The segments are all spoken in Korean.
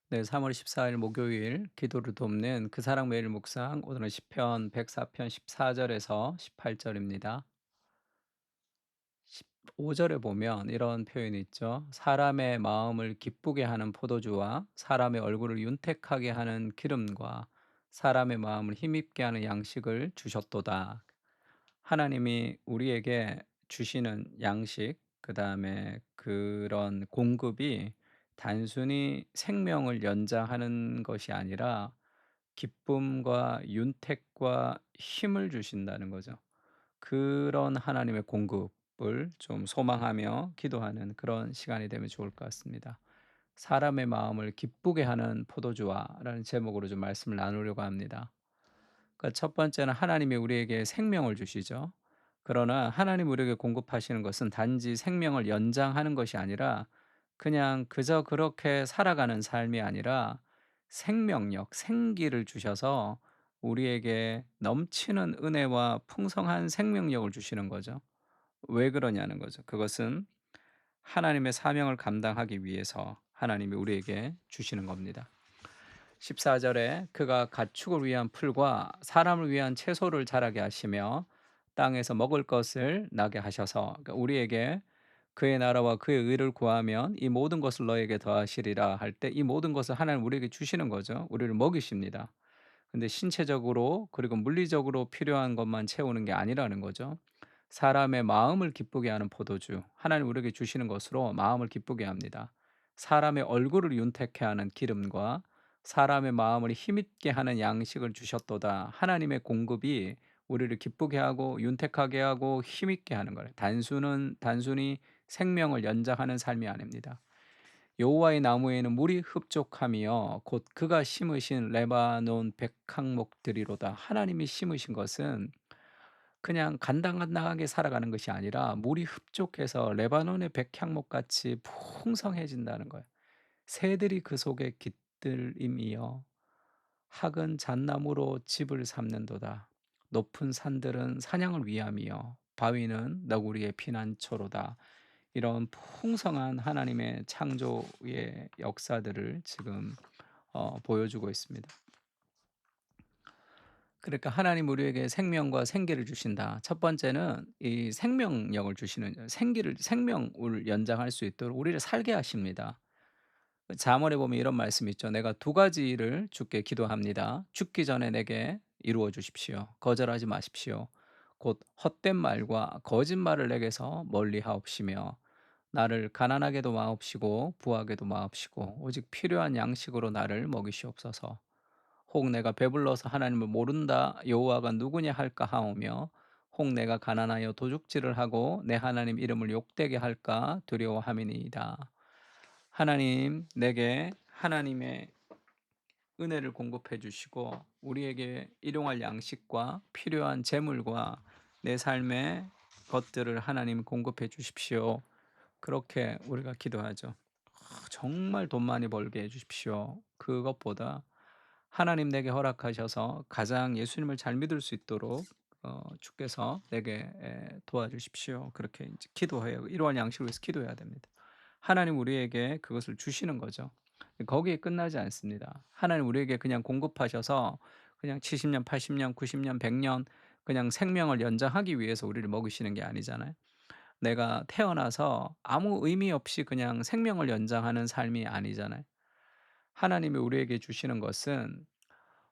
네, 3월 14일 목요일 기도를 돕는 그 사랑 매일 묵상 오늘은 시편 104편 14절에서 18절입니다. 15절에 보면 이런 표현이 있죠. 사람의 마음을 기쁘게 하는 포도주와 사람의 얼굴을 윤택하게 하는 기름과 사람의 마음을 힘입게 하는 양식을 주셨도다. 하나님이 우리에게 주시는 양식, 그다음에 그런 공급이 단순히 생명을 연장하는 것이 아니라 기쁨과 윤택과 힘을 주신다는 거죠. 그런 하나님의 공급을 좀 소망하며 기도하는 그런 시간이 되면 좋을 것 같습니다. "사람의 마음을 기쁘게 하는 포도주와"라는 제목으로 좀 말씀을 나누려고 합니다. 그러니까 첫 번째는 하나님이 우리에게 생명을 주시죠. 그러나 하나님 우리에게 공급하시는 것은 단지 생명을 연장하는 것이 아니라 그냥 그저 그렇게 살아가는 삶이 아니라 생명력, 생기를 주셔서 우리에게 넘치는 은혜와 풍성한 생명력을 주시는 거죠. 왜 그러냐는 거죠. 그것은 하나님의 사명을 감당하기 위해서 하나님이 우리에게 주시는 겁니다. 14절에 그가 가축을 위한 풀과 사람을 위한 채소를 자라게 하시며 땅에서 먹을 것을 나게 하셔서, 그러니까 우리에게 그의 나라와 그의 의를 구하면 이 모든 것을 너에게 더하시리라 할 때 이 모든 것을 하나님 우리에게 주시는 거죠. 우리를 먹이십니다. 근데 신체적으로 그리고 물리적으로 필요한 것만 채우는 게 아니라는 거죠. 사람의 마음을 기쁘게 하는 포도주, 하나님 우리에게 주시는 것으로 마음을 기쁘게 합니다. 사람의 얼굴을 윤택케 하는 기름과 사람의 마음을 힘있게 하는 양식을 주셨도다. 하나님의 공급이 우리를 기쁘게 하고 윤택하게 하고 힘있게 하는 거예요. 단순히 생명을 연장하는 삶이 아닙니다. 여호와의 나무에는 물이 흡족하며 곧 그가 심으신 레바논 백향목들이로다. 하나님이 심으신 것은 그냥 간당간당하게 살아가는 것이 아니라 물이 흡족해서 레바논의 백향목 같이 풍성해진다는 거예요. 새들이 그 속에 깃들임이여 학은 잣나무로 집을 삼는도다. 높은 산들은 사냥을 위함이여 바위는 너구리의 피난처로다. 이런 풍성한 하나님의 창조의 역사들을 지금 보여주고 있습니다. 그러니까 하나님 우리에게 생명과 생기를 주신다. 첫 번째는 이 생명력을 주시는, 생명을 연장할 수 있도록 우리를 살게 하십니다. 잠언에 보면 이런 말씀이 있죠. 내가 두 가지를 주께 기도합니다. 죽기 전에 내게 이루어 주십시오. 거절하지 마십시오. 곧 헛된 말과 거짓말을 내게서 멀리 하옵시며 나를 가난하게도 마옵시고 부하게도 마옵시고 오직 필요한 양식으로 나를 먹이시옵소서. 혹 내가 배불러서 하나님을 모른다 여호와가 누구냐 할까 하오며 혹 내가 가난하여 도둑질을 하고 내 하나님 이름을 욕되게 할까 두려워함이니이다. 하나님 내게 하나님의 은혜를 공급해 주시고 우리에게 일용할 양식과 필요한 재물과 내 삶의 것들을 하나님 공급해 주십시오. 그렇게 우리가 기도하죠. 정말 돈 많이 벌게 해 주십시오. 그것보다 하나님 내게 허락하셔서 가장 예수님을 잘 믿을 수 있도록 주께서 내게 도와주십시오. 그렇게 이제 기도해요. 이러한 양식을 위해서 기도해야 됩니다. 하나님 우리에게 그것을 주시는 거죠. 거기에 끝나지 않습니다. 하나님 우리에게 그냥 공급하셔서 그냥 70년, 80년, 90년, 100년 그냥 생명을 연장하기 위해서 우리를 먹이시는 게 아니잖아요. 내가 태어나서 아무 의미 없이 그냥 생명을 연장하는 삶이 아니잖아요. 하나님이 우리에게 주시는 것은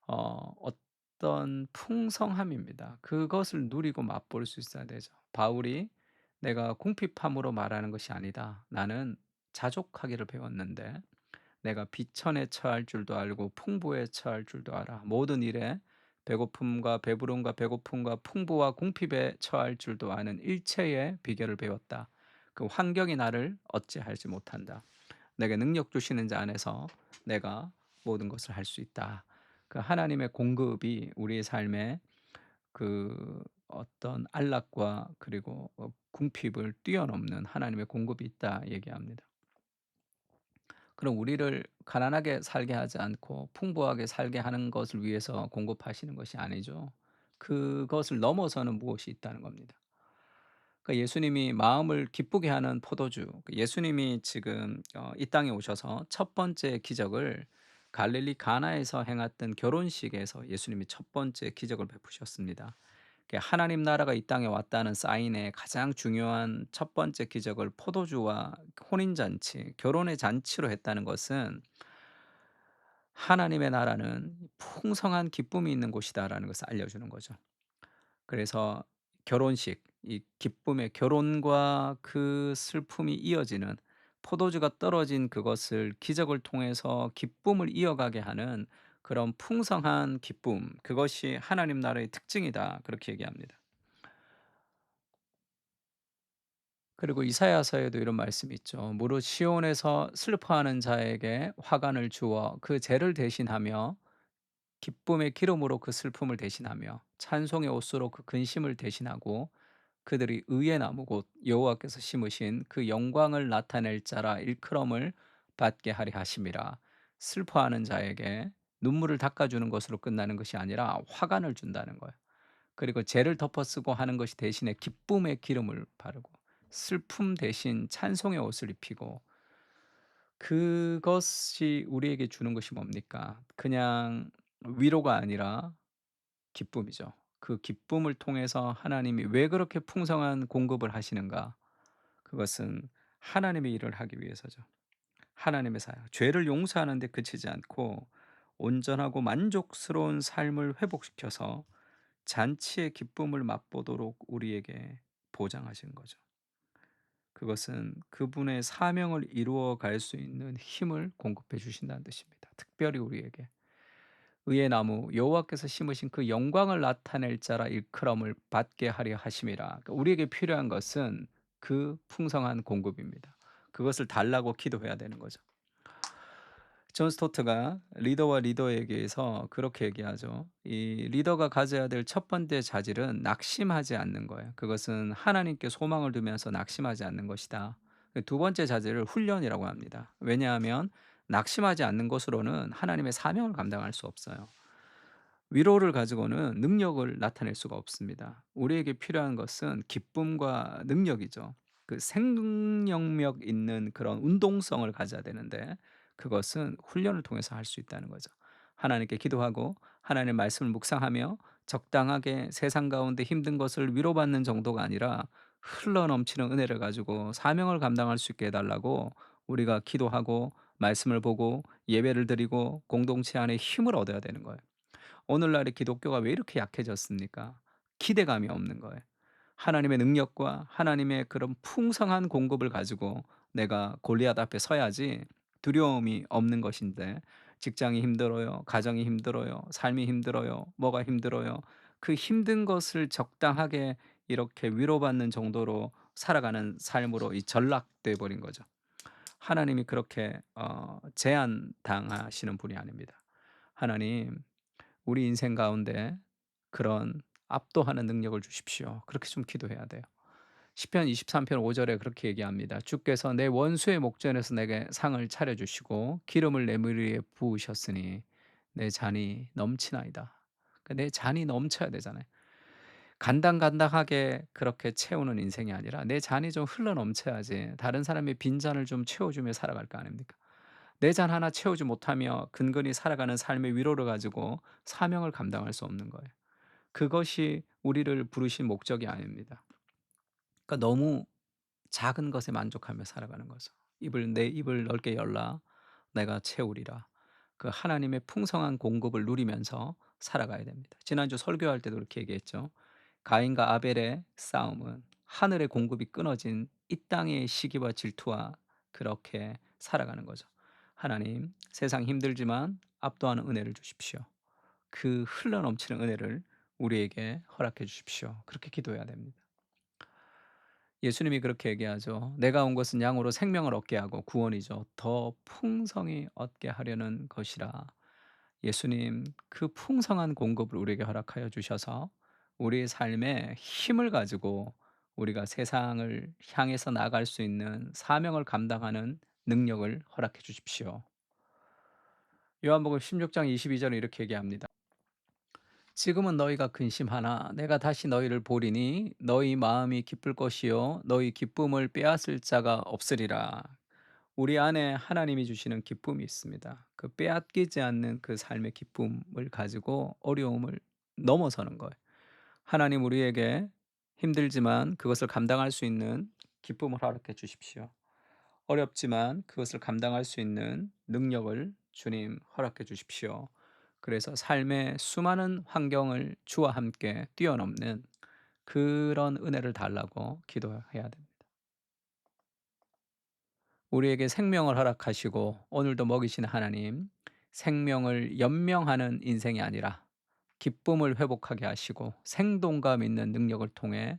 어떤 풍성함입니다. 그것을 누리고 맛볼 수 있어야 되죠. 바울이 "내가 궁핍함으로 말하는 것이 아니다. 나는 자족하기를 배웠는데 내가 비천에 처할 줄도 알고 풍부에 처할 줄도 알아. 모든 일에 배고픔과 배부름과 배고픔과 풍부와 궁핍에 처할 줄도 아는 일체의 비결을 배웠다. 그 환경이 나를 어찌하지 못한다. 내게 능력 주시는 자 안에서 내가 모든 것을 할 수 있다." 그 하나님의 공급이 우리의 삶에 그 어떤 안락과 그리고 궁핍을 뛰어넘는 하나님의 공급이 있다 얘기합니다. 그럼 우리를 가난하게 살게 하지 않고 풍부하게 살게 하는 것을 위해서 공급하시는 것이 아니죠. 그것을 넘어서는 무엇이 있다는 겁니다. 그러니까 예수님이 마음을 기쁘게 하는 포도주, 예수님이 지금 이 땅에 오셔서 첫 번째 기적을 갈릴리 가나에서 행했던 결혼식에서 예수님이 첫 번째 기적을 베푸셨습니다. 하나님 나라가 이 땅에 왔다는 사인의 가장 중요한 첫 번째 기적을 포도주와 혼인잔치, 결혼의 잔치로 했다는 것은 하나님의 나라는 풍성한 기쁨이 있는 곳이다라는 것을 알려주는 거죠. 그래서 결혼식, 이 기쁨의 결혼과 그 슬픔이 이어지는 포도주가 떨어진 그것을 기적을 통해서 기쁨을 이어가게 하는 그런 풍성한 기쁨, 그것이 하나님 나라의 특징이다. 그렇게 얘기합니다. 그리고 이사야서에도 이런 말씀이 있죠. 무릇 시온에서 슬퍼하는 자에게 화관을 주어 그 죄를 대신하며 기쁨의 기름으로 그 슬픔을 대신하며 찬송의 옷으로 그 근심을 대신하고 그들이 의의 나무 곧 여호와께서 심으신 그 영광을 나타낼 자라 일컬음을 받게 하리 하심이라. 슬퍼하는 자에게 눈물을 닦아주는 것으로 끝나는 것이 아니라 화관을 준다는 거예요. 그리고 죄를 덮어쓰고 하는 것이 대신에 기쁨의 기름을 바르고 슬픔 대신 찬송의 옷을 입히고, 그것이 우리에게 주는 것이 뭡니까? 그냥 위로가 아니라 기쁨이죠. 그 기쁨을 통해서 하나님이 왜 그렇게 풍성한 공급을 하시는가? 그것은 하나님의 일을 하기 위해서죠. 하나님의 사역. 죄를 용서하는 데 그치지 않고 온전하고 만족스러운 삶을 회복시켜서 잔치의 기쁨을 맛보도록 우리에게 보장하신 거죠. 그것은 그분의 사명을 이루어 갈 수 있는 힘을 공급해 주신다는 뜻입니다. 특별히 우리에게. 의의 나무 여호와께서 심으신 그 영광을 나타낼 자라 일컬음을 받게 하려 하심이라. 그러니까 우리에게 필요한 것은 그 풍성한 공급입니다. 그것을 달라고 기도해야 되는 거죠. 존 스토트가 리더와 리더에게서 그렇게 얘기하죠. 이 리더가 가져야 될 첫 번째 자질은 낙심하지 않는 거예요. 그것은 하나님께 소망을 두면서 낙심하지 않는 것이다. 두 번째 자질을 훈련이라고 합니다. 왜냐하면 낙심하지 않는 것으로는 하나님의 사명을 감당할 수 없어요. 위로를 가지고는 능력을 나타낼 수가 없습니다. 우리에게 필요한 것은 기쁨과 능력이죠. 그 생명력 있는 그런 운동성을 가져야 되는데 그것은 훈련을 통해서 할 수 있다는 거죠. 하나님께 기도하고 하나님의 말씀을 묵상하며 적당하게 세상 가운데 힘든 것을 위로받는 정도가 아니라 흘러넘치는 은혜를 가지고 사명을 감당할 수 있게 해달라고 우리가 기도하고 말씀을 보고 예배를 드리고 공동체 안에 힘을 얻어야 되는 거예요. 오늘날의 기독교가 왜 이렇게 약해졌습니까? 기대감이 없는 거예요. 하나님의 능력과 하나님의 그런 풍성한 공급을 가지고 내가 골리앗 앞에 서야지 두려움이 없는 것인데, 직장이 힘들어요. 가정이 힘들어요. 삶이 힘들어요. 뭐가 힘들어요. 그 힘든 것을 적당하게 이렇게 위로받는 정도로 살아가는 삶으로 이 전락돼 버린 거죠. 하나님이 그렇게 제한당하시는 분이 아닙니다. 하나님, 우리 인생 가운데 그런 압도하는 능력을 주십시오. 그렇게 좀 기도해야 돼요. 시편 23편 5 절에 그렇게 얘기합니다. 주께서 내 원수의 목전에서 내게 상을 차려 주시고 기름을 내 머리에 부으셨으니 내 잔이 넘치나이다. 그러니까 내 잔이 넘쳐야 되잖아요. 간당간당하게 그렇게 채우는 인생이 아니라 내 잔이 좀 흘러 넘쳐야지 다른 사람의 빈잔을 좀 채워주며 살아갈 거 아닙니까? 내 잔 하나 채우지 못하며 근근히 살아가는 삶의 위로를 가지고 사명을 감당할 수 없는 거예요. 그것이 우리를 부르신 목적이 아닙니다. 그러니까 너무 작은 것에 만족하며 살아가는 거죠. 내 입을 넓게 열라 내가 채우리라. 그 하나님의 풍성한 공급을 누리면서 살아가야 됩니다. 지난주 설교할 때도 그렇게 얘기했죠. 가인과 아벨의 싸움은 하늘의 공급이 끊어진 이 땅의 시기와 질투와 그렇게 살아가는 거죠. 하나님, 세상 힘들지만 압도하는 은혜를 주십시오. 그 흘러넘치는 은혜를 우리에게 허락해 주십시오. 그렇게 기도해야 됩니다. 예수님이 그렇게 얘기하죠. 내가 온 것은 양으로 생명을 얻게 하고 구원이죠. 더 풍성히 얻게 하려는 것이라. 예수님 그 풍성한 공급을 우리에게 허락하여 주셔서 우리의 삶에 힘을 가지고 우리가 세상을 향해서 나갈 수 있는 사명을 감당하는 능력을 허락해 주십시오. 요한복음 16장 22절에 이렇게 얘기합니다. 지금은 너희가 근심하나 내가 다시 너희를 보리니 너희 마음이 기쁠 것이요 너희 기쁨을 빼앗을 자가 없으리라. 우리 안에 하나님이 주시는 기쁨이 있습니다. 그 빼앗기지 않는 그 삶의 기쁨을 가지고 어려움을 넘어서는 거예요. 하나님 우리에게 힘들지만 그것을 감당할 수 있는 기쁨을 허락해 주십시오. 어렵지만 그것을 감당할 수 있는 능력을 주님 허락해 주십시오. 그래서 삶의 수많은 환경을 주와 함께 뛰어넘는 그런 은혜를 달라고 기도해야 됩니다. 우리에게 생명을 허락하시고 오늘도 먹이시는 하나님, 생명을 연명하는 인생이 아니라 기쁨을 회복하게 하시고 생동감 있는 능력을 통해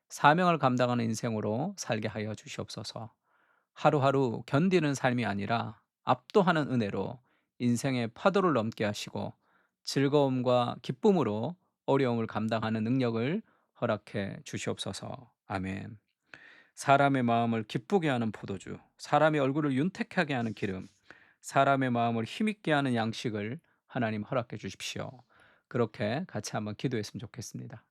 사명을 감당하는 인생으로 살게 하여 주시옵소서. 하루하루 견디는 삶이 아니라 압도하는 은혜로 인생의 파도를 넘게 하시고 즐거움과 기쁨으로 어려움을 감당하는 능력을 허락해 주시옵소서. 아멘. 사람의 마음을 기쁘게 하는 포도주, 사람의 얼굴을 윤택하게 하는 기름, 사람의 마음을 힘있게 하는 양식을 하나님 허락해 주십시오. 그렇게 같이 한번 기도했으면 좋겠습니다.